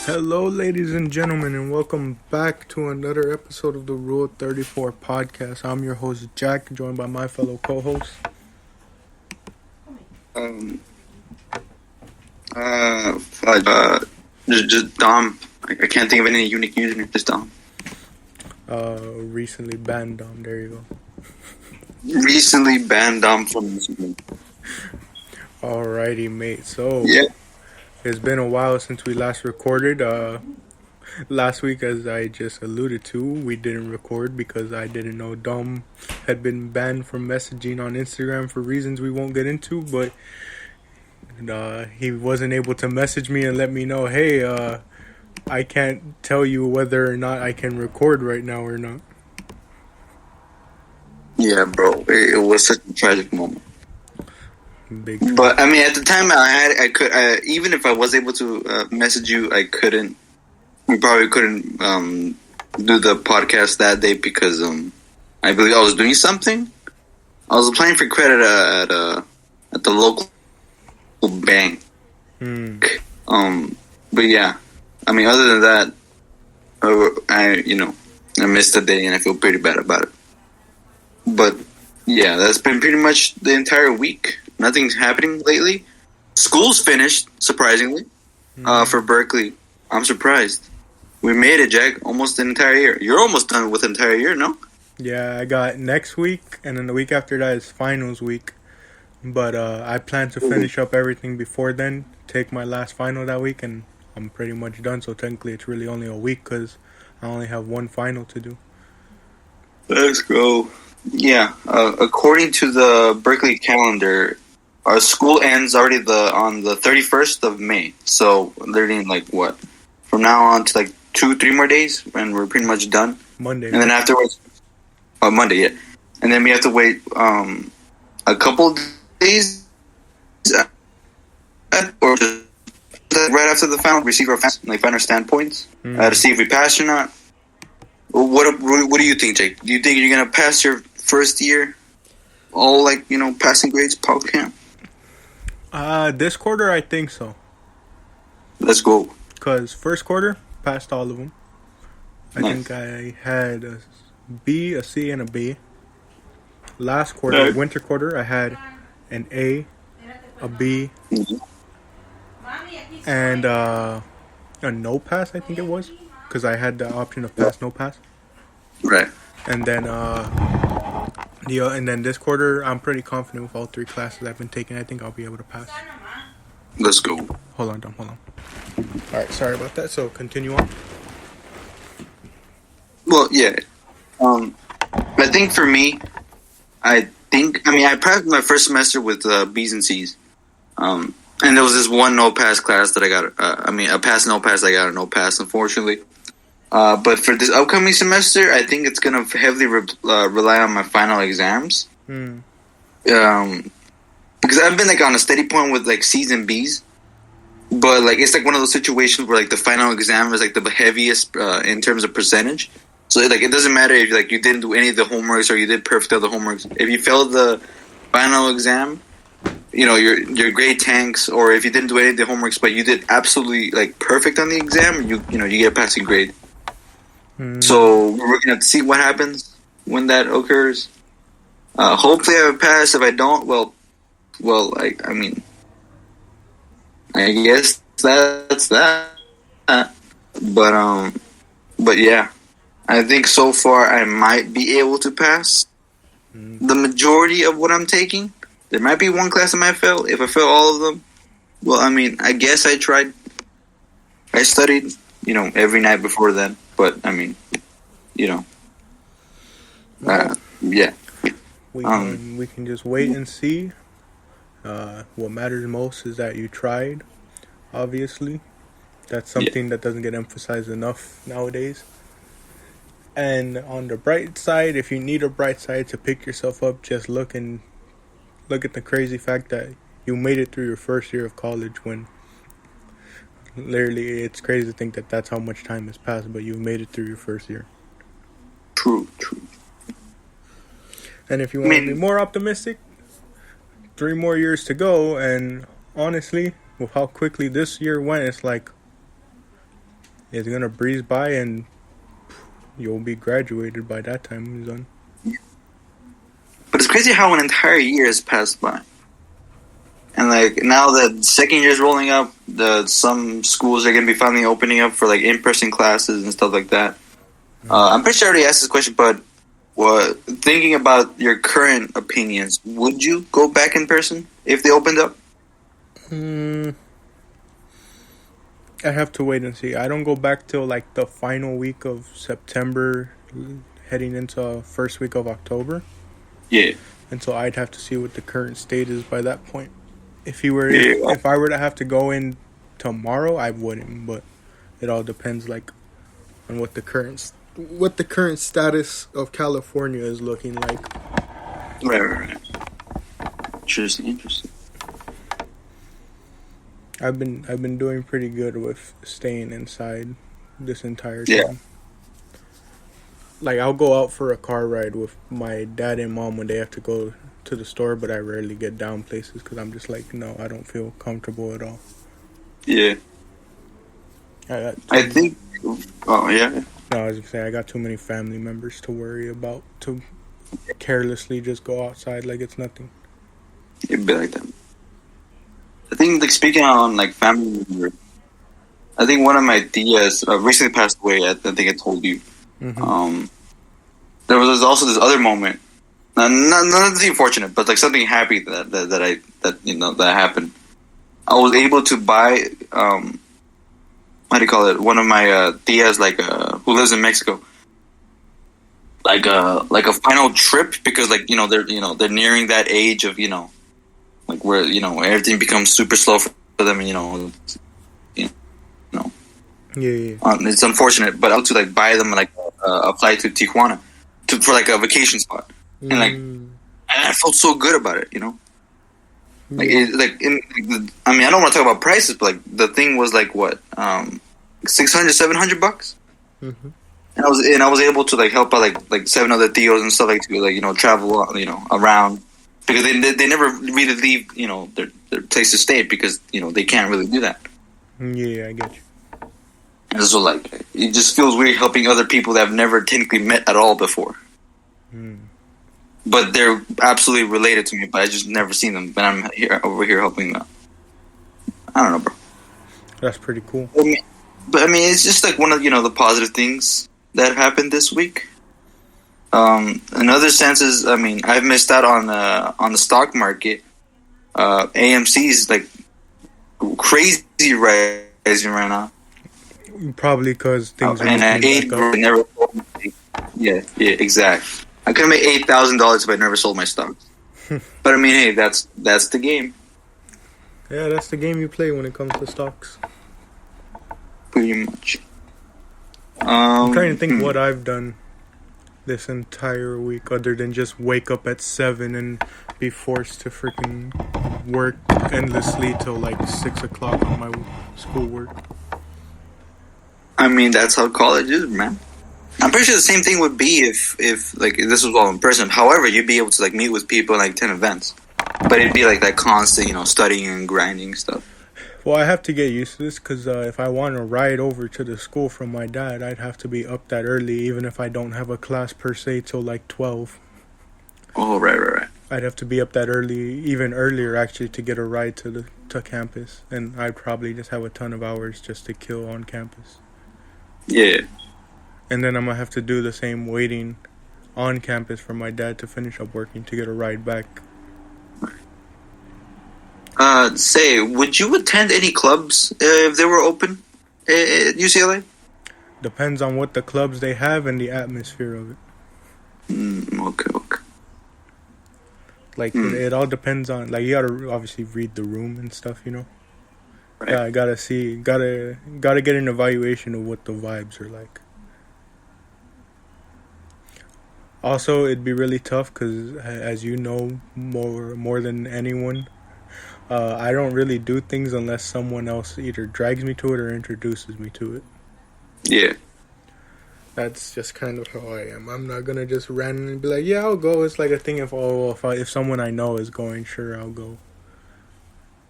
Hello, ladies and gentlemen, and welcome back to another episode of the Rule 34 podcast. I'm your host, Jack, joined by my fellow co-host. Um, just Dom. I can't think of any unique username. Just Dom. Recently banned Dom. There you go. Recently banned Dom from Instagram. Alrighty, mate. So, Yeah. It's been a while since we last recorded. Last week, as I just alluded to, we didn't record because I didn't know Dom had been banned from messaging on Instagram for reasons we won't get into, but he wasn't able to message me and let me know, hey, I can't tell you whether or not I can record right now or not. Yeah, bro. It was such a tragic moment. Big. But I mean, at the time, I could even if I was able to message you, I couldn't. We probably couldn't do the podcast that day because I believe I was doing something. I was applying for credit at the local bank. But yeah, I mean, other than that, I missed the day and I feel pretty bad about it. But yeah, that's been pretty much the entire week. Nothing's happening lately. School's finished, surprisingly, for Berkeley. I'm surprised. We made it, Jack. Almost an entire year. You're almost done with an entire year, no? Yeah, I got next week, and then the week after that is finals week. But I plan to finish up everything before then, take my last final that week, and I'm pretty much done. So technically it's really only a week because I only have one final to do. Let's go. Yeah, according to the Berkeley calendar, our school ends already on the 31st of May. So literally like what? From now on to like 2-3 more days and we're pretty much done. Monday. And then afterwards, Monday, yeah. And then we have to wait a couple days or just right after the final, receive our final standpoints to see if we pass or not. What do you think, Jake? Do you think you're gonna pass your first year? All passing grades, Paul Camp? This quarter I think so. Let's go. Because first quarter, passed all of them. I Nice. think I had a B, a C, and a B. Last quarter, winter quarter, I had an A, a B, and a no pass, I think it was. Because I had the option of pass, no pass. Right. And then and then this quarter, I'm pretty confident with all 3 classes I've been taking. I think I'll be able to pass. Let's go. Hold on, Dom, hold on. Alright, sorry about that. So, continue on. Well, yeah. I think for me, I passed my first semester with B's and C's. And there was this one no pass class that I got. A pass, no pass. I got a no pass, unfortunately. But for this upcoming semester, I think it's gonna heavily rely on my final exams. Because I've been on a steady point with C's and B's, but it's one of those situations where the final exam is the heaviest in terms of percentage. So it doesn't matter if you didn't do any of the homeworks or you did perfect all the homeworks. If you failed the final exam, your grade tanks. Or if you didn't do any of the homeworks but you did absolutely perfect on the exam, you get a passing grade. So we're gonna have to see what happens when that occurs. Hopefully I pass. If I don't, I guess that's that. But yeah, I think so far I might be able to pass the majority of what I'm taking. There might be one class I might fail. If I fail all of them, I guess I tried. I studied, every night before then. But yeah. We can just wait and see. What matters most is that you tried. Obviously, that's something that doesn't get emphasized enough nowadays. And on the bright side, if you need a bright side to pick yourself up, just look at the crazy fact that you made it through your first year of college. When literally, it's crazy to think that that's how much time has passed, but you made it through your first year. True. And if you want to be more optimistic, 3 more years to go, and honestly, with how quickly this year went, it's It's gonna breeze by, and you'll be graduated by that time, son. But it's crazy how an entire year has passed by. And like now that second year is rolling up, some schools are going to be finally opening up for like in-person classes and stuff like that. I'm pretty sure I already asked this question, but thinking about your current opinions, would you go back in person if they opened up? I have to wait and see. I don't go back till like the final week of September, heading into first week of October. Yeah. And so I'd have to see what the current state is by that point. If I were to have to go in tomorrow, I wouldn't. But it all depends, like, on what the current status of California is looking like. Right. Interesting. I've been doing pretty good with staying inside this entire time. Yeah. Like, I'll go out for a car ride with my dad and mom when they have to go to the store, but I rarely get down places because I'm just like, no, I don't feel comfortable at all. Yeah. I think. Oh yeah. No, I was gonna say I got too many family members to worry about to carelessly just go outside like it's nothing. It'd be like that. I think, like, speaking on like family members, I think one of my tias recently passed away. I think I told you. Mm-hmm. There was also this other moment. Nothing fortunate, but like something happy that happened. I was able to buy how do you call it? One of my tias, like who lives in Mexico, like a final trip, because like they're nearing that age of like where everything becomes super slow for them, and Yeah. It's unfortunate, but I was to like buy them like a flight to Tijuana for like a vacation spot, and like I felt so good about it, Like, I mean, I don't want to talk about prices, but like the thing was like what, $600, $700, Mm-hmm. and I was able to like help out like 7 other tios and stuff, like to like travel around, because they never really leave their place to stay, because they can't really do that. Yeah, I get you. And so like it just feels weird helping other people that I've never technically met at all before. But they're absolutely related to me, but I just never seen them. But I'm over here helping them. I don't know, bro. That's pretty cool. But I mean, it's just like one of the positive things that happened this week. In other senses, I mean, I've missed out on the stock market. AMC is like crazy rising right now. Probably because things are and I ate never. Yeah, exactly. I could have made $8,000 if I never sold my stocks. But I mean, hey, that's the game. Yeah, that's the game you play when it comes to stocks. Pretty much. I'm trying to think what I've done this entire week other than just wake up at 7 and be forced to freaking work endlessly till like 6 o'clock on my schoolwork. I mean, that's how college is, man. I'm pretty sure the same thing would be if like this was all in person. However, you'd be able to like meet with people in like 10 events, but it'd be like that constant, studying and grinding stuff. Well, I have to get used to this because if I want to ride over to the school from my dad, I'd have to be up that early, even if I don't have a class per se till like 12. Oh, right. I'd have to be up that early, even earlier actually, to get a ride to campus, and I'd probably just have a ton of hours just to kill on campus. Yeah. And then I'm going to have to do the same waiting on campus for my dad to finish up working to get a ride back. Would you attend any clubs if they were open at UCLA? Depends on what the clubs they have and the atmosphere of it. Okay. Like, it all depends on, like, you gotta obviously read the room and stuff, Right. Yeah, gotta get an evaluation of what the vibes are like. Also, it'd be really tough because, as you know, more than anyone, I don't really do things unless someone else either drags me to it or introduces me to it. Yeah. That's just kind of how I am. I'm not gonna just randomly be like, yeah, I'll go. It's like a thing if someone I know is going, sure, I'll go.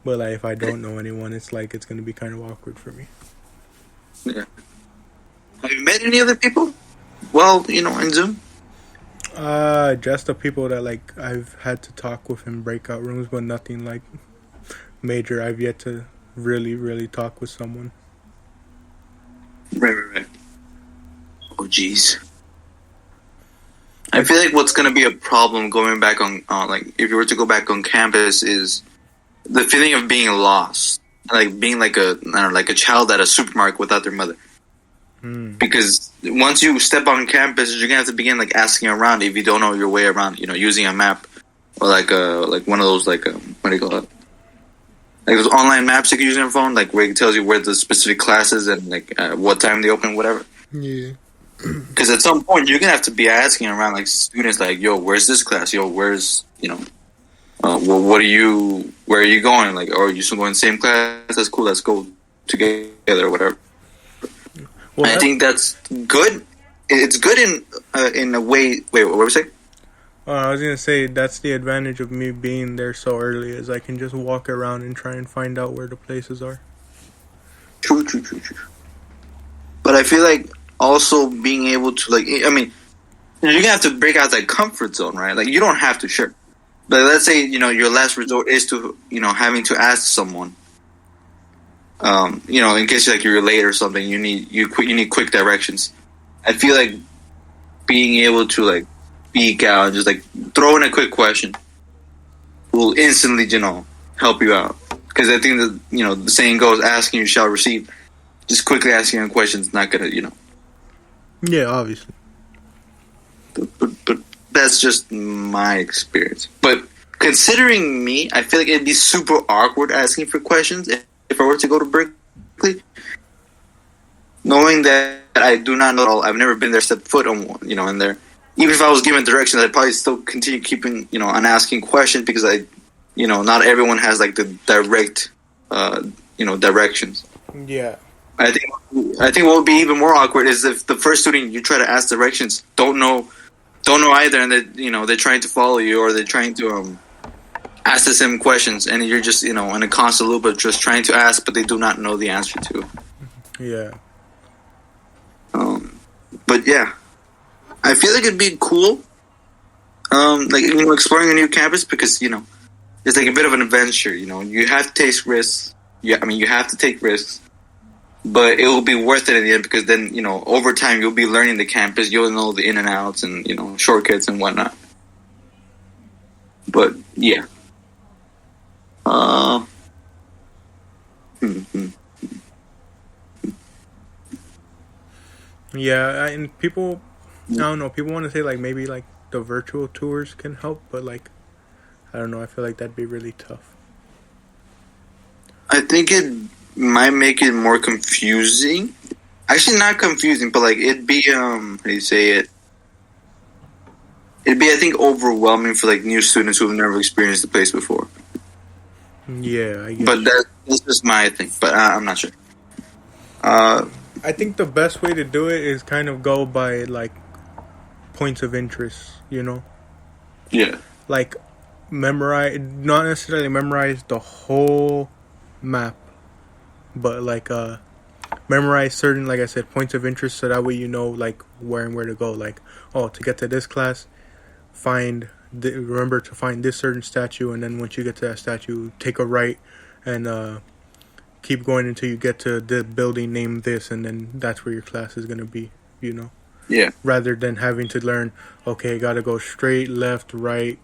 But like if I don't know anyone, it's like it's gonna be kind of awkward for me. Yeah. Have you met any other people? Well, in Zoom. Just the people that like I've had to talk with in breakout rooms, but nothing like major. I've yet to really talk with someone. Right. Oh, jeez. I feel like what's going to be a problem going back on, like, if you were to go back on campus is the feeling of being lost. Like, being like like a child at a supermarket without their mother. Because once you step on campus, you're going to have to begin, like, asking around if you don't know your way around, using a map. Or, like one of those, like, what do you call it? Like, those online maps you can use on your phone, like, where it tells you where the specific classes and, like, what time they open, whatever. Yeah. Because at some point, you're going to have to be asking around, like, students, like, yo, where's this class? Yo, where's, well, where are you going? Like, or are you still going the same class? That's cool, let's go together or whatever. Well, I think that's good. It's good in a way. Wait, what were we saying? I was gonna say that's the advantage of me being there so early, is I can just walk around and try and find out where the places are. True. But I feel like also being able to, like, I mean, you're gonna have to break out that comfort zone, right? Like, you don't have to, sure, but let's say your last resort is to having to ask someone. In case you're late or something, you need quick directions. I feel like being able to, like, speak out and just, like, throw in a quick question will instantly, help you out. Because I think that, the saying goes, asking you shall receive. Just quickly asking a question is not gonna, Yeah, obviously. But that's just my experience. But considering me, I feel like it'd be super awkward asking for questions if I were to go to Berkeley, knowing that I do not know at all. I've never been there, stepped foot on one, in there. Even if I was given directions, I'd probably still continue keeping, on asking questions because not everyone has, like, the direct, directions. Yeah. I think what would be even more awkward is if the first student you try to ask directions don't know either, and they're trying to follow you, or they're trying to ask the same questions, and you're just in a constant loop of just trying to ask, but they do not know the answer to. Yeah. But yeah, I feel like it'd be cool, like, exploring a new campus, because it's like a bit of an adventure. You have to take risks. Yeah, I mean, you have to take risks. But it will be worth it in the end, because then, over time you'll be learning the campus. You'll know the in and outs and, shortcuts and whatnot. But, yeah. Yeah, and people, I don't know, people want to say, like, maybe, like, the virtual tours can help, but, like, I don't know, I feel like that'd be really tough. I think it might make it more confusing. Actually, not confusing, but, like, it'd be, how do you say it? It'd be, I think, overwhelming for, like, new students who've never experienced the place before. Yeah, I guess. But that's just my thing, but I'm not sure. I think the best way to do it is kind of go by, like, points of interest, Yeah. Like, not necessarily memorize the whole map, but, like, memorize certain, like I said, points of interest, so that way like, where and where to go. Like, to get to this class, remember to find this certain statue, and then once you get to that statue, take a right and keep going until you get to the building named this, and then that's where your class is going to be, Yeah. Rather than having to learn, okay, gotta go straight, left, right,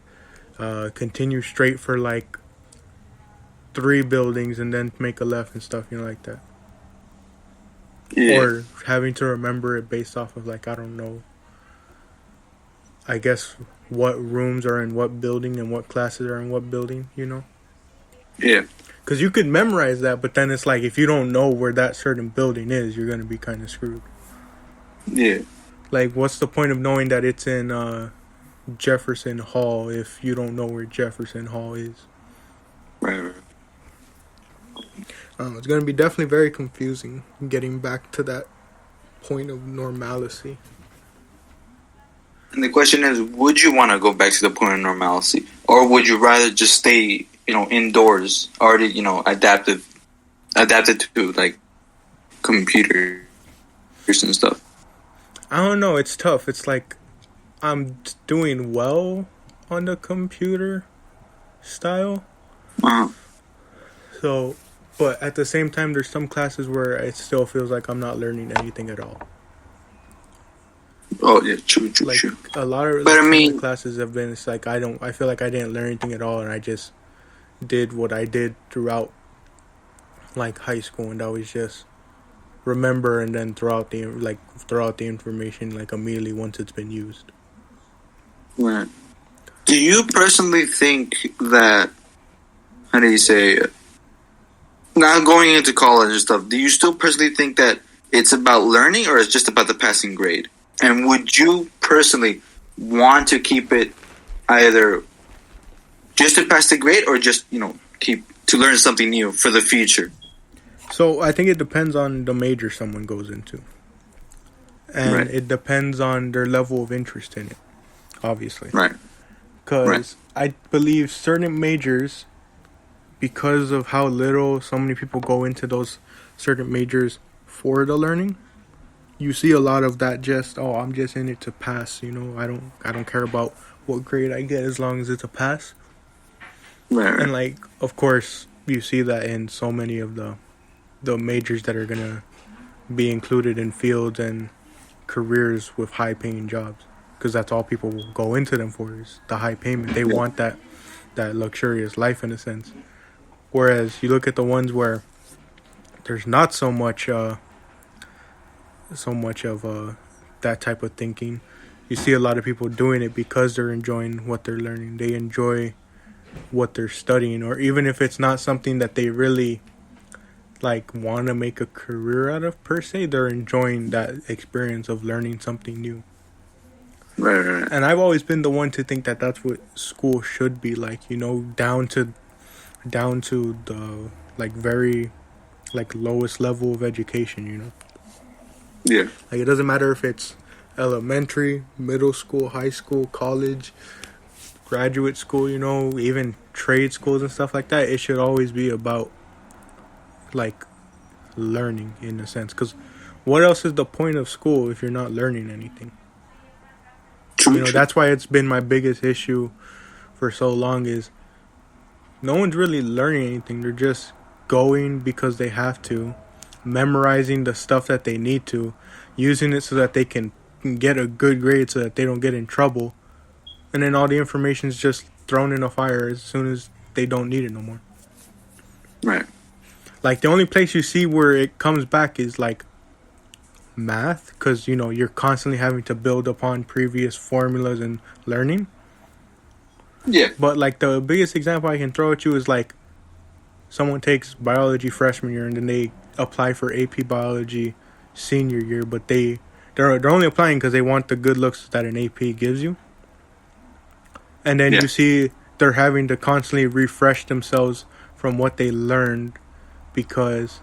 continue straight for, like, 3 buildings and then make a left and stuff, like that. Yeah. Or having to remember it based off of, like, I don't know, I guess what rooms are in what building and what classes are in what building, Yeah. Because you could memorize that, but then it's like, if you don't know where that certain building is, you're going to be kind of screwed. Yeah. Like, what's the point of knowing that it's in Jefferson Hall if you don't know where Jefferson Hall is? Right. It's going to be definitely very confusing getting back to that point of normalcy. And the question is, would you want to go back to the point of normalcy? Or would you rather just stay, indoors, already, adapted to, like, computers and stuff? I don't know. It's tough. It's like I'm doing well on the computer style. Uh-huh. So, but at the same time, there's some classes where it still feels like I'm not learning anything at all. Oh yeah, true. Like a lot of But I some of mean, the classes have been. It's like I feel like I didn't learn anything at all, and I just did what I did throughout like high school, and that was just remember and then throughout the information like immediately once it's been used. right. Do you personally think that, how do you say it? Now going into college and stuff, do you still personally think that it's about learning or it's just about the passing grade? And would you personally want to keep it either just to pass the grade or just, keep to learn something new for the future? So I think it depends on the major someone goes into. And Right. it depends on their level of interest in it, obviously. Right. Because I believe certain majors, because of how little so many people go into those certain majors for the learning, you see a lot of that just, I'm just in it to pass, I don't care about what grade I get as long as it's a pass. Right. And like, of course, you see that in so many of the majors that are going to be included in fields and careers with high paying jobs, because that's all people will go into them for is the high payment. They want that luxurious life in a sense. Whereas you look at the ones where there's not so much of that type of thinking, you see a lot of people doing it because they're enjoying what they're learning. They enjoy what they're studying, or even if it's not something that they really like want to make a career out of per se, they're enjoying that experience of learning something new. Right. And I've always been the one to think that that's what school should be like, down to the like very like lowest level of education, Yeah. Like it doesn't matter if it's elementary, middle school, high school, college, graduate school, even trade schools and stuff like that. It should always be about like learning in a sense, because what else is the point of school if you're not learning anything? True. That's why it's been my biggest issue for so long is no one's really learning anything. They're just going because they have to, memorizing the stuff that they need to, using it so that they can get a good grade so that they don't get in trouble, and then all the information is just thrown in a fire as soon as they don't need it no more. Right. Like the only place you see where it comes back is like math, because you're constantly having to build upon previous formulas and learning. Yeah. But like the biggest example I can throw at you is like someone takes biology freshman year and then they apply for AP biology senior year, but they're only applying because they want the good looks that an AP gives you. And then you see they're having to constantly refresh themselves from what they learned because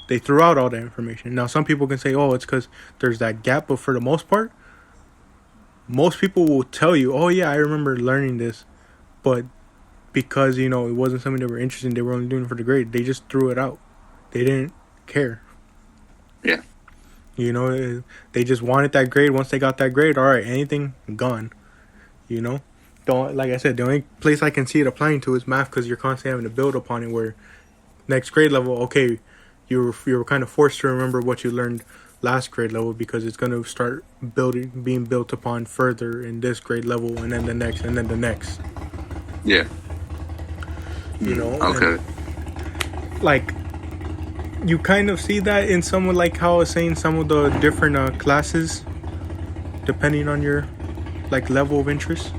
they threw out all that information. Now, some people can say, it's because there's that gap. But for the most part, most people will tell you, I remember learning this. But because, it wasn't something they were interested in, they were only doing it for the grade. They just threw it out. They didn't care. Yeah. They just wanted that grade. Once they got that grade, all right, anything, gone. Don't, like I said, the only place I can see it applying to is math, because you're constantly having to build upon it, where next grade level, okay, you were kind of forced to remember what you learned last grade level because it's going to start being built upon further in this grade level, and then the next, and then the next. Yeah. Okay. And, like, you kind of see that in some, like how I was saying, some of the different classes, depending on your like level of interest.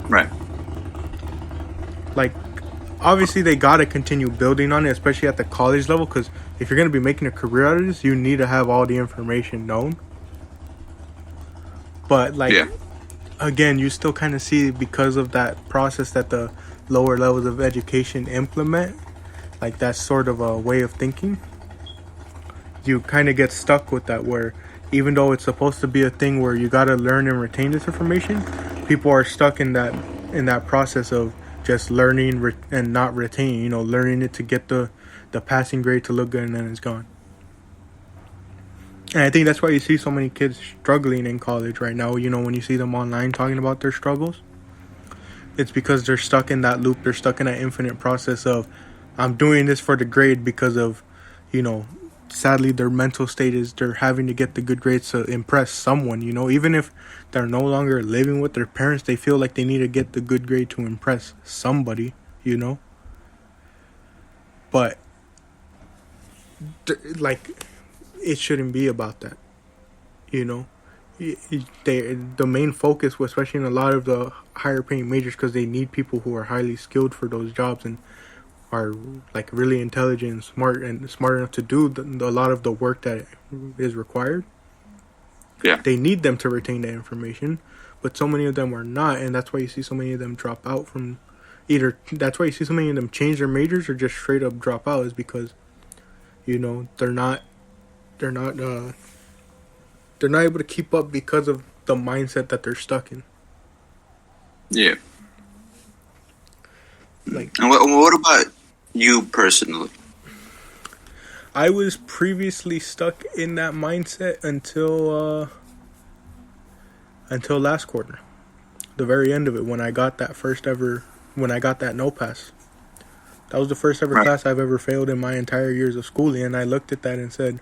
Right. Like, obviously they gotta continue building on it, especially at the college level, because if you're gonna be making a career out of this, you need to have all the information known. But like, again, you still kind of see, because of that process that the lower levels of education implement, like that sort of a way of thinking, you kind of get stuck with that, where even though it's supposed to be a thing where you gotta learn and retain this information, people are stuck in that process of just learning and not retaining, learning it to get the passing grade to look good, and then it's gone. And I think that's why you see so many kids struggling in college right now. You know, when you see them online talking about their struggles, it's because they're stuck in that loop. They're stuck in that infinite process of, I'm doing this for the grade because of, you know, sadly their mental state is they're having to get the good grades to impress someone, you know. Even if they're no longer living with their parents, they feel like they need to get the good grade to impress somebody, you know. But, like, it shouldn't be about that, you know. The main focus, especially in a lot of the higher paying majors, because they need people who are highly skilled for those jobs and are like really intelligent and smart enough to do a lot of the work that is required. Yeah, they need them to retain that information, but so many of them are not, and that's why you see so many of them drop out from either. That's why you see so many of them change their majors or just straight up drop out, is because, you know, they're not able to keep up because of the mindset that they're stuck in. Yeah. Like, and what about you personally? I was previously stuck in that mindset until last quarter, the very end of it, when I got that no pass. That was the first ever class I've ever failed in my entire years of schooling, and I looked at that and said,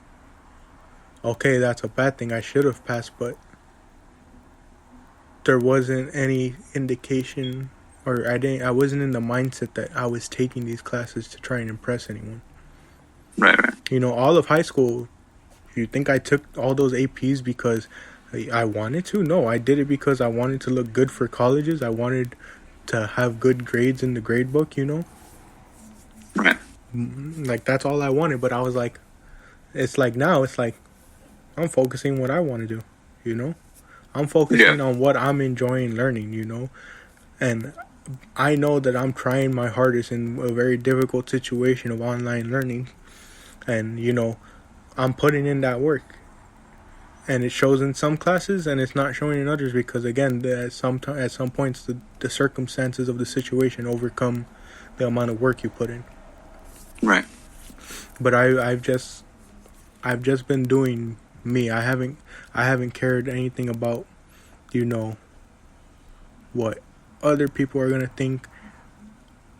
okay, that's a bad thing. I should have passed, but there wasn't any indication, or I wasn't in the mindset that I was taking these classes to try and impress anyone. Right. You know, all of high school, you think I took all those APs because I wanted to? No, I did it because I wanted to look good for colleges. I wanted to have good grades in the grade book, you know? Right. Like, that's all I wanted, but I was like, now it's like, I'm focusing what I want to do, you know? I'm focusing on what I'm enjoying learning, you know? And I know that I'm trying my hardest in a very difficult situation of online learning. And, you know, I'm putting in that work. And it shows in some classes and it's not showing in others because, again, at some points, the circumstances of the situation overcome the amount of work you put in. Right. But I've just been doing me. I haven't cared anything about, you know, what other people are gonna think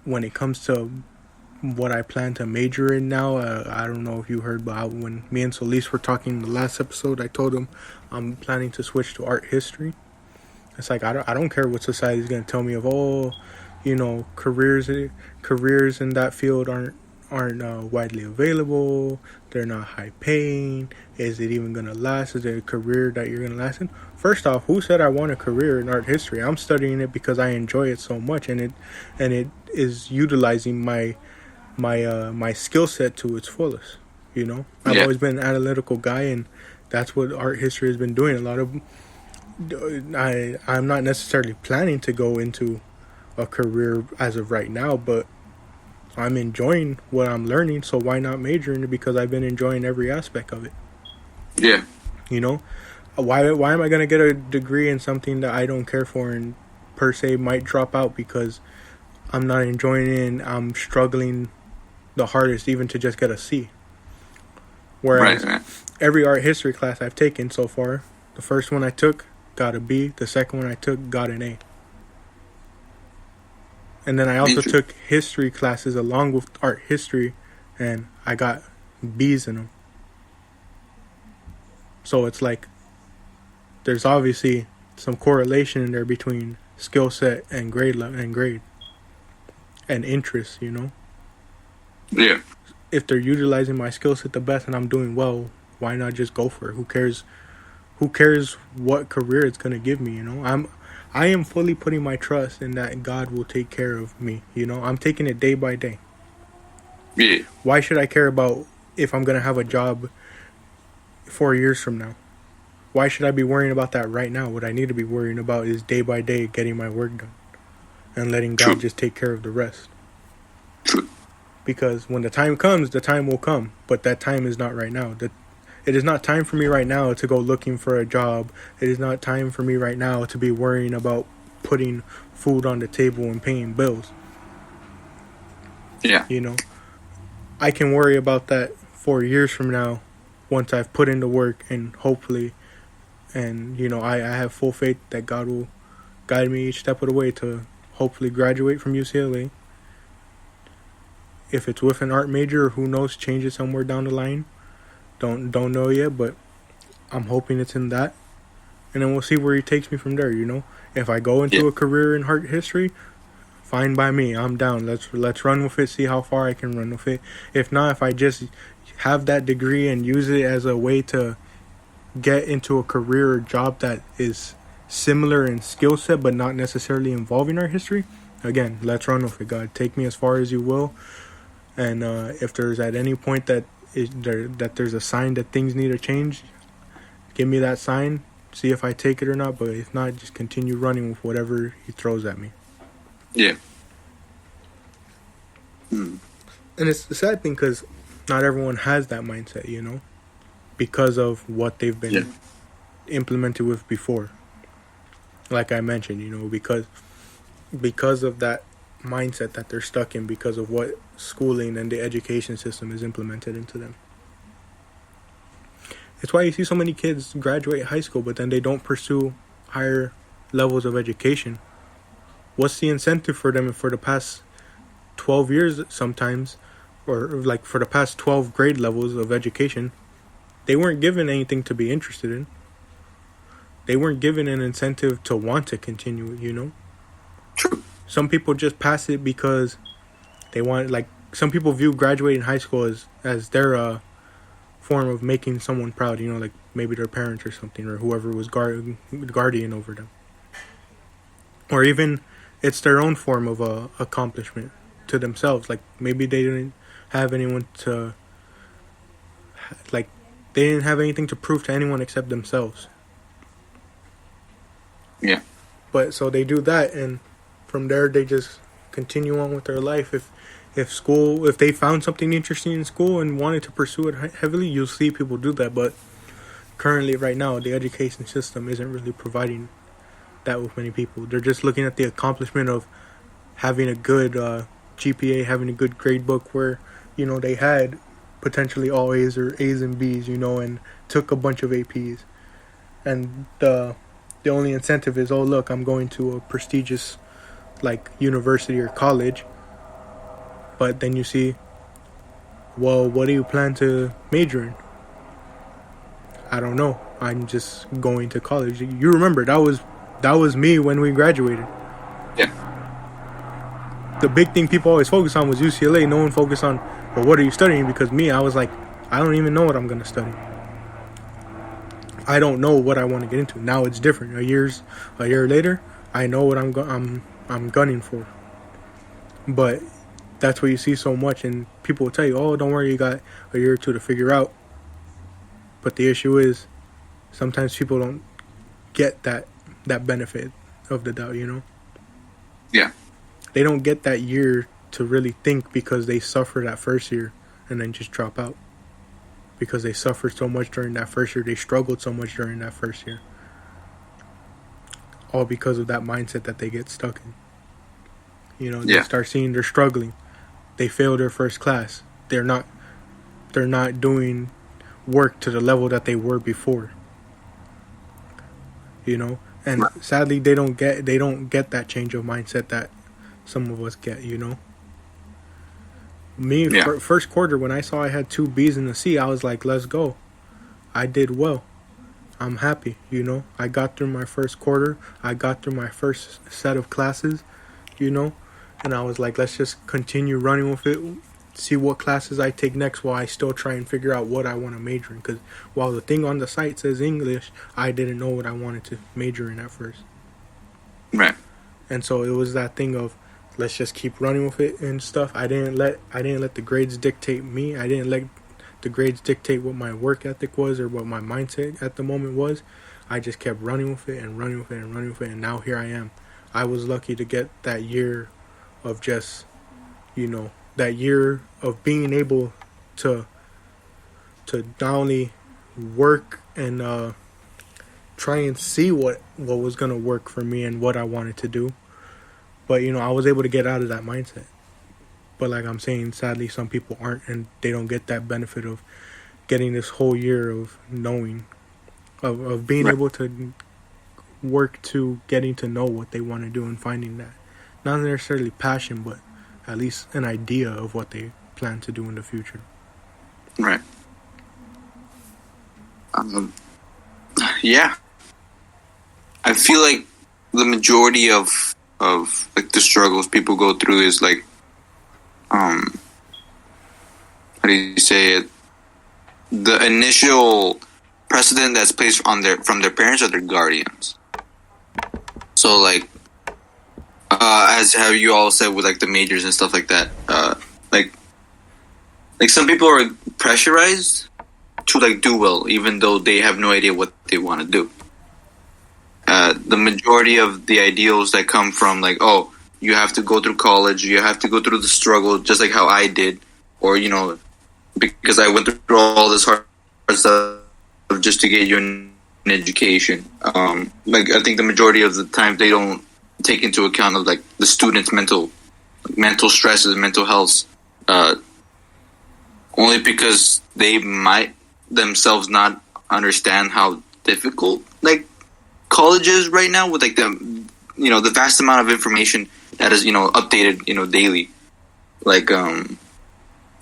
when it comes to what I plan to major in now. I don't know if you heard, but when me and Solis were talking in the last episode, I told him I'm planning to switch to art history. It's like, I don't care what society's gonna tell me of, you know, careers in that field aren't widely available. They're not high paying. Is it even gonna last? Is it a career that you're gonna last in? First off, who said I want a career in art history? I'm studying it because I enjoy it so much, and it is utilizing my skill set to its fullest. You know, I've always been an analytical guy, and that's what art history has been doing. I'm not necessarily planning to go into a career as of right now, but I'm enjoying what I'm learning, so why not major in it? Because I've been enjoying every aspect of it. Yeah. You know, why am I gonna get a degree in something that I don't care for and per se might drop out because I'm not enjoying it and I'm struggling the hardest even to just get a C? Whereas every art history class I've taken so far, the first one I took got a B, the second one I took got an A. And then I also took history classes along with art history, and I got B's in them. So it's like, there's obviously some correlation in there between skill set and grade and interest, you know? Yeah. If they're utilizing my skill set the best and I'm doing well, why not just go for it? Who cares what career it's going to give me, you know? I am fully putting my trust in that God will take care of me, you know? I'm taking it day by day. Yeah. Why should I care about if I'm going to have a job 4 years from now? Why should I be worrying about that right now? What I need to be worrying about is day by day getting my work done and letting God just take care of the rest. True. Because when the time comes, the time will come, but that time is not right now. It is not time for me right now to go looking for a job. It is not time for me right now to be worrying about putting food on the table and paying bills. Yeah. You know, I can worry about that 4 years from now once I've put in the work, and hopefully, and I have full faith that God will guide me each step of the way to hopefully graduate from UCLA. If it's with an art major, or who knows, change it somewhere down the line. Don't know yet, but I'm hoping it's in that. And then we'll see where he takes me from there, If I go into a career in art history, fine by me. I'm down. Let's run with it, see how far I can run with it. If not, if I just have that degree and use it as a way to get into a career or job that is similar in skill set but not necessarily involving art history, again, let's run with it. God, take me as far as you will. And if there's at any point that there's a sign that things need to change, give me that sign, see if I take it or not. But if not, just continue running with whatever he throws at me. Yeah. And it's a sad thing because not everyone has that mindset, because of what they've been implemented with before. Like I mentioned, because of that mindset that they're stuck in, because of what schooling and the education system is implemented into them. It's why you see so many kids graduate high school, but then they don't pursue higher levels of education. What's the incentive for them for the past 12 years sometimes, or like for the past 12 grade levels of education? They weren't given anything to be interested in. They weren't given an incentive to want to continue, True. Some people just pass it because they want, like, some people view graduating high school as their form of making someone proud, like maybe their parents or something, or whoever was guardian over them. Or even it's their own form of accomplishment to themselves. Like, maybe they didn't have anyone to, like, they didn't have anything to prove to anyone except themselves. Yeah. But so they do that, and from there they just continue on with their life. If they found something interesting in school and wanted to pursue it heavily, you'll see people do that. But currently, right now, the education system isn't really providing that with many people. They're just looking at the accomplishment of having a good GPA, having a good grade book where, they had potentially all A's or A's and B's, and took a bunch of APs. And the only incentive is, oh, look, I'm going to a prestigious, like, university or college. But then you see, well, what do you plan to major in? I don't know. I'm just going to college. You remember, that was me when we graduated. Yeah. The big thing people always focus on was UCLA. No one focused on, well, what are you studying? Because me, I was like, I don't even know what I'm going to study. I don't know what I want to get into. Now it's different. A year later, I know what I'm gunning for. But that's what you see so much, and people will tell you, oh, don't worry, you got a year or two to figure out. But the issue is, sometimes people don't get that benefit of the doubt, Yeah. They don't get that year to really think because they suffer that first year and then just drop out. Because they suffered so much during that first year, they struggled so much during that first year. All because of that mindset that they get stuck in. They start seeing they're struggling. They fail their first class. They're not doing work to the level that they were before. And sadly they don't get that change of mindset that some of us get, Me, first quarter, when I saw I had 2 B's and a C, I was like, let's go. I did well. I'm happy, I got through my first quarter. I got through my first set of classes, and I was like, let's just continue running with it, see what classes I take next while I still try and figure out what I want to major in. Because while the thing on the site says English, I didn't know what I wanted to major in at first. Right. And so it was that thing of, let's just keep running with it and stuff. I didn't let the grades dictate me. I didn't let the grades dictate what my work ethic was or what my mindset at the moment was. I just kept running with it and running with it and running with it, and now here I am. I was lucky to get that year of just, that year of being able to not only work and try and see what was going to work for me and what I wanted to do, but I was able to get out of that mindset. But like I'm saying, sadly, some people aren't, and they don't get that benefit of getting this whole year of knowing, of being Right. able to work to getting to know what they want to do and finding that. Not necessarily passion, but at least an idea of what they plan to do in the future. Right. Um, yeah. I feel like the majority of like the struggles people go through is like, how do you say it? The initial precedent that's placed on from their parents or their guardians. So like, as have you all said with like the majors and stuff like that, like some people are pressurized to like do well even though they have no idea what they want to do. The majority of the ideals that come from like, oh, you have to go through college, you have to go through the struggle just like how I did, or because I went through all this hard stuff just to get you an education. Like I think the majority of the time they don't take into account of like the students' mental stresses, mental health, only because they might themselves not understand how difficult like college is right now with like the vast amount of information that is updated daily, like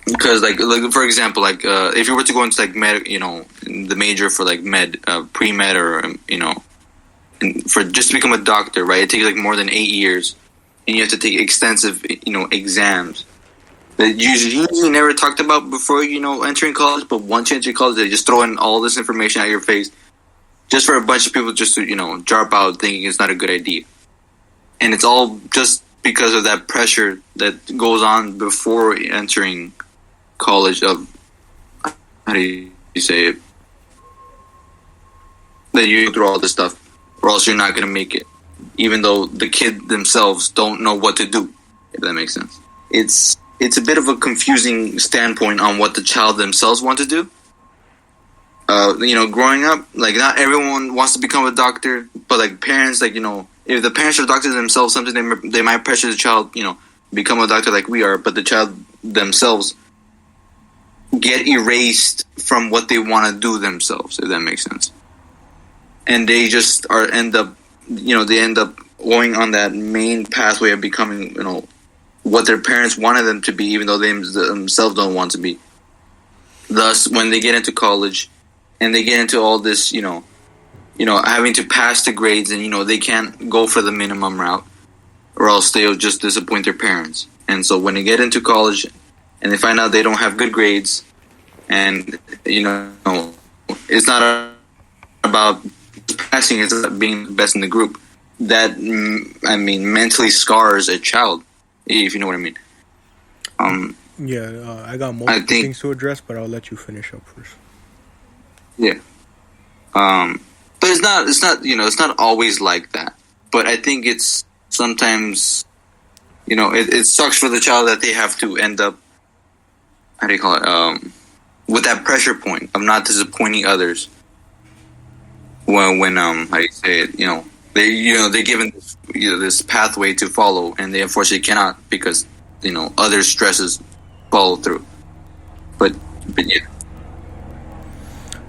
because like for example like if you were to go into like med, the major for like pre-med or for just to become a doctor, right, it takes like more than 8 years and you have to take extensive exams that usually never talked about before entering college, but once you enter college they just throw in all this information at your face just for a bunch of people just to drop out thinking it's not a good idea. And it's all just because of that pressure that goes on before entering college of, how do you say it, that you go through all this stuff or else you're not going to make it, even though the kid themselves don't know what to do, if that makes sense. It's a bit of a confusing standpoint on what the child themselves want to do. Growing up, like not everyone wants to become a doctor, but like parents, like if the parents are doctors themselves, something they might pressure the child, become a doctor like we are, but the child themselves get erased from what they want to do themselves, if that makes sense. And they just end up going on that main pathway of becoming, what their parents wanted them to be, even though they themselves don't want to be. Thus, when they get into college and they get into all this, having to pass the grades, and they can't go for the minimum route, or else they'll just disappoint their parents. And so when they get into college and they find out they don't have good grades, and it's not about passing, it's about being the best in the group, that mentally scars a child, if you know what I mean. I got multiple things to address, but I'll let you finish up first. Yeah. But it's not always like that. But I think it's sometimes, it sucks for the child that they have to end up, how do you call it, with that pressure point of not disappointing others. When how do you say it, they're given this pathway to follow, and they unfortunately cannot because other stresses follow through. But yeah.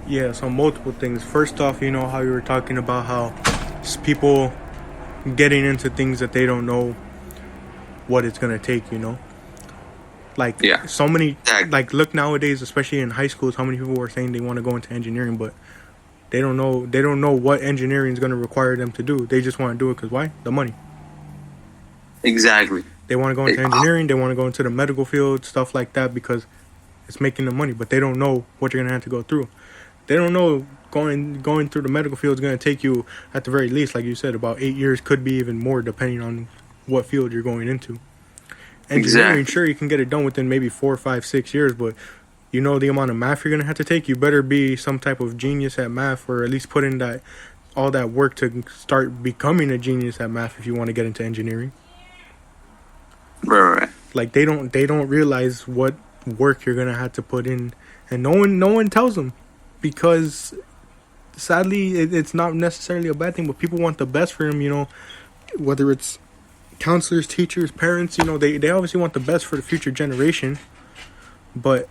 Yeah, so multiple things. First off, how you were talking about how people getting into things that they don't know what it's gonna take. Like so many. Like look nowadays, especially in high schools, how many people are saying they want to go into engineering, but they don't know. They don't know what engineering is gonna require them to do. They just want to do it because why? The money. Exactly. They want to go into engineering. They want to go into the medical field, stuff like that, because it's making the money. But they don't know what you're gonna have to go through. They don't know going through the medical field is going to take you, at the very least, like you said, about 8 years, could be even more, depending on what field you're going into. Engineering, sure, you can get it done within maybe 4, 5, 6 years, but the amount of math you're going to have to take, you better be some type of genius at math, or at least put in all that work to start becoming a genius at math if you want to get into engineering. Right. Like they don't realize what work you're going to have to put in, and no one tells them. Because, sadly, it's not necessarily a bad thing, but people want the best for them, whether it's counselors, teachers, parents, they obviously want the best for the future generation. But,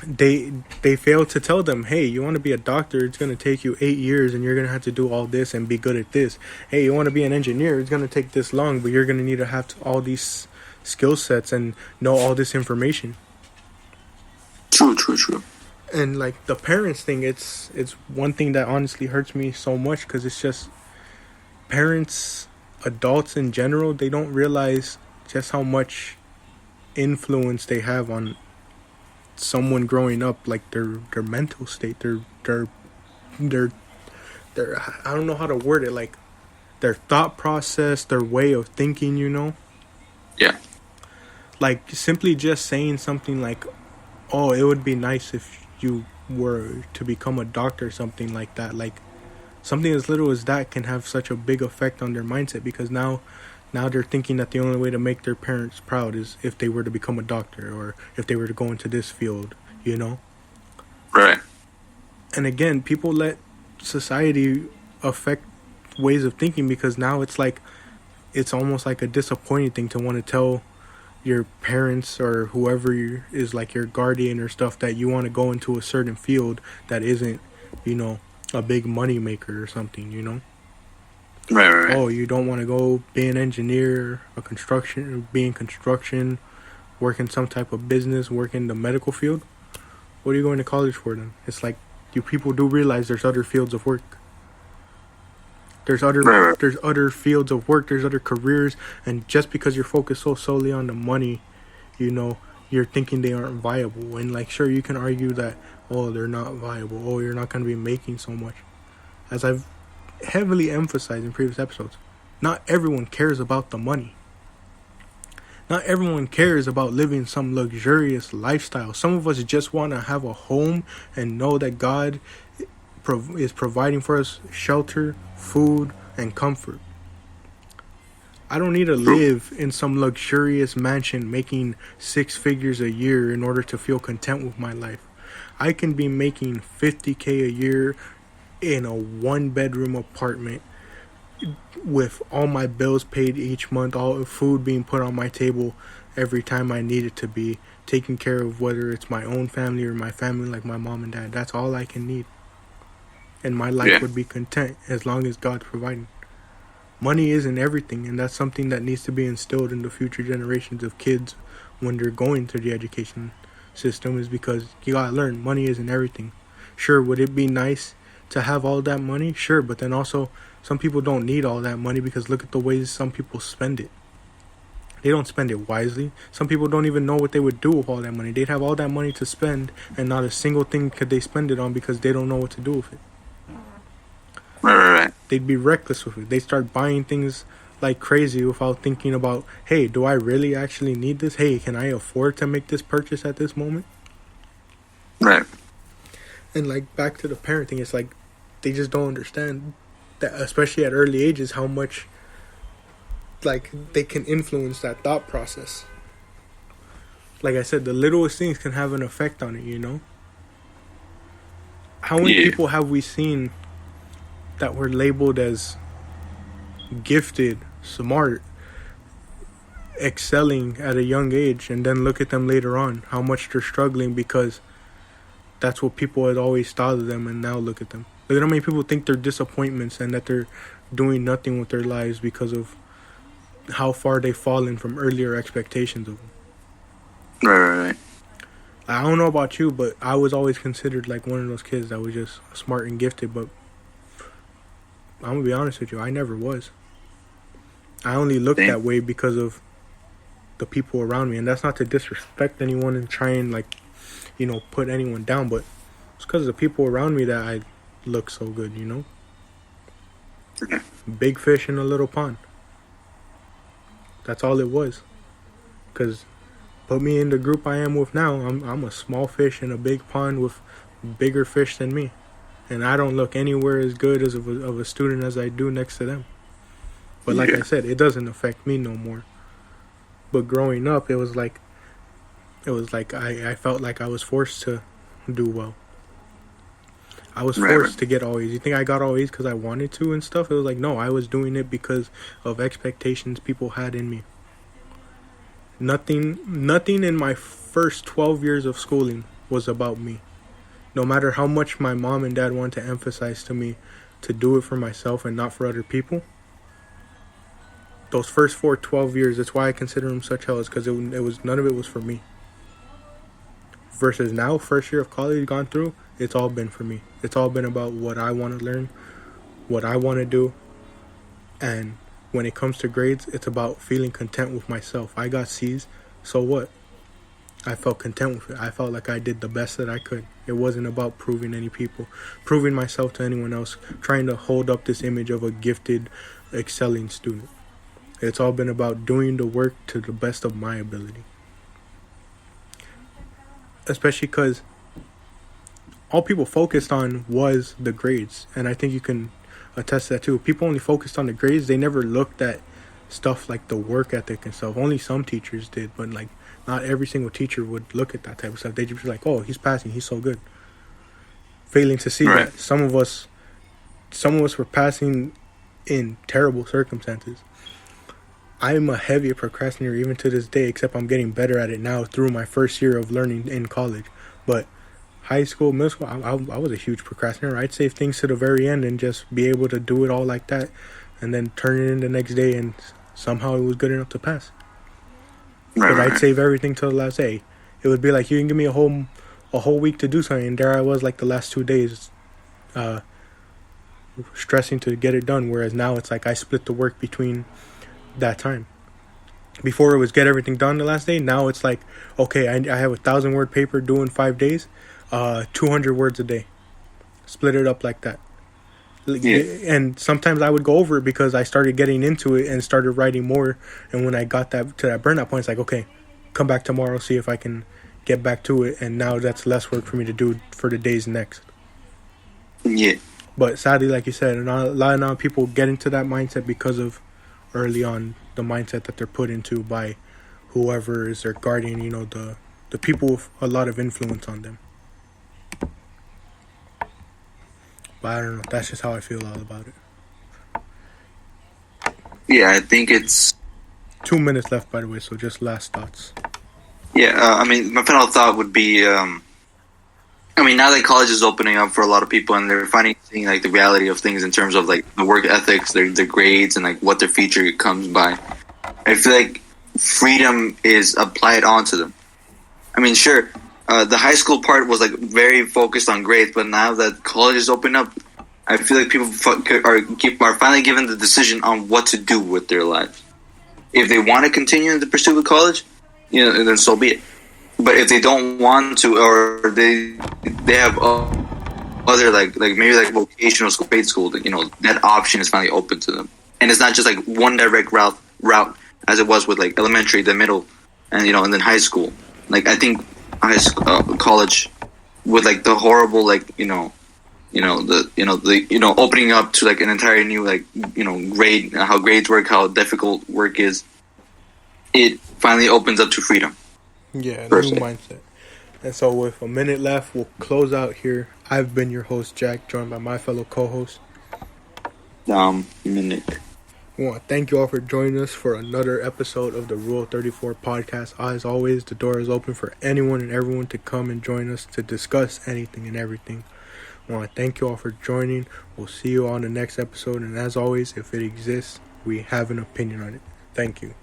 they fail to tell them, hey, you want to be a doctor, it's going to take you 8 years and you're going to have to do all this and be good at this. Hey, you want to be an engineer, it's going to take this long, but you're going to need to have all these skill sets and know all this information. True, true, true. And like the parents thing, it's one thing that honestly hurts me so much, because it's just parents, adults in general, they don't realize just how much influence they have on someone growing up, like their mental state, their I don't know how to word it, like their thought process, their way of thinking, you know? Yeah. Like simply just saying something like, oh, it would be nice if you were to become a doctor or something like that. Like something as little as that can have such a big effect on their mindset, because now they're thinking that the only way to make their parents proud is if they were to become a doctor or if they were to go into this field, you know? Right. And again, people let society affect ways of thinking, because now it's like, it's almost like a disappointing thing to want to tell your parents or whoever is like your guardian or stuff that you want to go into a certain field that isn't, you know, a big money maker or something, you know? Right. Oh, you don't want to go be an engineer, be in construction, work in some type of business, work in the medical field? What are you going to college for then? It's like, you people do realize there's other fields of work. There's other fields of work, there's other careers, and just because you're focused so solely on the money, you know, you're thinking they aren't viable. And like, sure, you can argue that, oh, they're not viable, oh, you're not going to be making so much. As I've heavily emphasized in previous episodes, not everyone cares about the money. Not everyone cares about living some luxurious lifestyle. Some of us just want to have a home and know that God is providing for us shelter, food, and comfort. I don't need to live in some luxurious mansion making 6 figures a year in order to feel content with my life. I can be making $50,000 a year in a 1-bedroom apartment with all my bills paid each month, all food being put on my table every time I need it to be, taking care of whether it's my own family or my family like my mom and dad. That's all I can need. And my life would be content as long as God's providing. Money isn't everything, and that's something that needs to be instilled in the future generations of kids when they're going through the education system, is because you gotta learn money isn't everything. Sure, would it be nice to have all that money? Sure, but then also some people don't need all that money, because look at the ways some people spend it. They don't spend it wisely. Some people don't even know what they would do with all that money. They'd have all that money to spend, and not a single thing could they spend it on because they don't know what to do with it. Right. They'd be reckless with it. They start buying things like crazy without thinking about, hey, do I really actually need this? Hey, can I afford to make this purchase at this moment? Right. And like, back to the parenting, it's like they just don't understand that, especially at early ages, how much like they can influence that thought process. Like I said, the littlest things can have an effect on it, you know? How many people have we seen that were labeled as gifted, smart, excelling at a young age, and then look at them later on, how much they're struggling because that's what people had always thought of them, and now look at them. Look at how many people think they're disappointments and that they're doing nothing with their lives because of how far they've fallen from earlier expectations of them. Right. I don't know about you, but I was always considered like one of those kids that was just smart and gifted, but I'm gonna be honest with you, I never was. I only looked that way because of the people around me, and that's not to disrespect anyone and try and like, you know, put anyone down, but it's because of the people around me that I look so good, you know? Big fish in a little pond. That's all it was. Because put me in the group I am with now, I'm a small fish in a big pond with bigger fish than me. And I don't look anywhere as good as of a student as I do next to them. But like I said, it doesn't affect me no more. But growing up, it was like I felt like I was forced to do well. I was forced to get all A's. You think I got all A's because I wanted to and stuff? It was like, no, I was doing it because of expectations people had in me. Nothing in my first 12 years of schooling was about me. No matter how much my mom and dad wanted to emphasize to me to do it for myself and not for other people, those first 12 years, that's why I consider them such hell, is because it was none of it was for me. Versus now, first year of college gone through, it's all been for me. It's all been about what I want to learn, what I want to do, and when it comes to grades, it's about feeling content with myself. I got C's, so what? I felt content with it. I felt like I did the best that I could. It wasn't about proving myself to anyone else, trying to hold up this image of a gifted, excelling student. It's all been about doing the work to the best of my ability. Especially because all people focused on was the grades. And I think you can attest to that too. People only focused on the grades. They never looked at stuff like the work ethic and stuff. Only some teachers did, but like not every single teacher would look at that type of stuff. They just be like, oh, he's passing, he's so good. Failing to see that some of us were passing in terrible circumstances. I'm a heavy procrastinator even to this day, except I'm getting better at it now through my first year of learning in college. But high school, middle school, I was a huge procrastinator. I'd save things to the very end and just be able to do it all like that and then turn it in the next day, and somehow it was good enough to pass. But I'd save everything till the last day. It would be like, you can give me a whole week to do something, and there I was like the last 2 days stressing to get it done, whereas now it's like I split the work between that time. Before it was get everything done the last day, now it's like, okay, I have 1,000-word paper due in 5 days, 200 words a day. Split it up like that. And sometimes I would go over it because I started getting into it and started writing more, and when I got to that burnout point, it's like, okay, come back tomorrow, see if I can get back to it, and now that's less work for me to do for the days next. Yeah. But sadly, like you said, a lot of people get into that mindset because of early on the mindset that they're put into by whoever is their guardian, the people with a lot of influence on them. But I don't know, that's just how I feel all about it. Yeah, I think it's 2 minutes left, by the way, so just last thoughts. Yeah, my final thought would be, now that college is opening up for a lot of people and they're finally seeing like the reality of things in terms of like the work ethics, their grades, and like what their future comes by, I feel like freedom is applied onto them. Sure, the high school part was like very focused on grades, but now that college is open up, I feel like people are finally given the decision on what to do with their lives. If they want to continue the pursuit of college, then so be it. But if they don't want to, or they have other like maybe like vocational school, grade school, that option is finally open to them, and it's not just like one direct route as it was with like elementary, the middle, and and then high school. Like I think high school, college, with like the horrible the opening up to like an entire new grade, how grades work, how difficult work is. It finally opens up to freedom. Yeah, new mindset. And so with a minute left, we'll close out here. I've been your host, Jack, joined by my fellow co-host, Nick. I want to thank you all for joining us for another episode of the Rule 34 podcast. As always, the door is open for anyone and everyone to come and join us to discuss anything and everything. I want to thank you all for joining. We'll see you on the next episode. And as always, if it exists, we have an opinion on it. Thank you.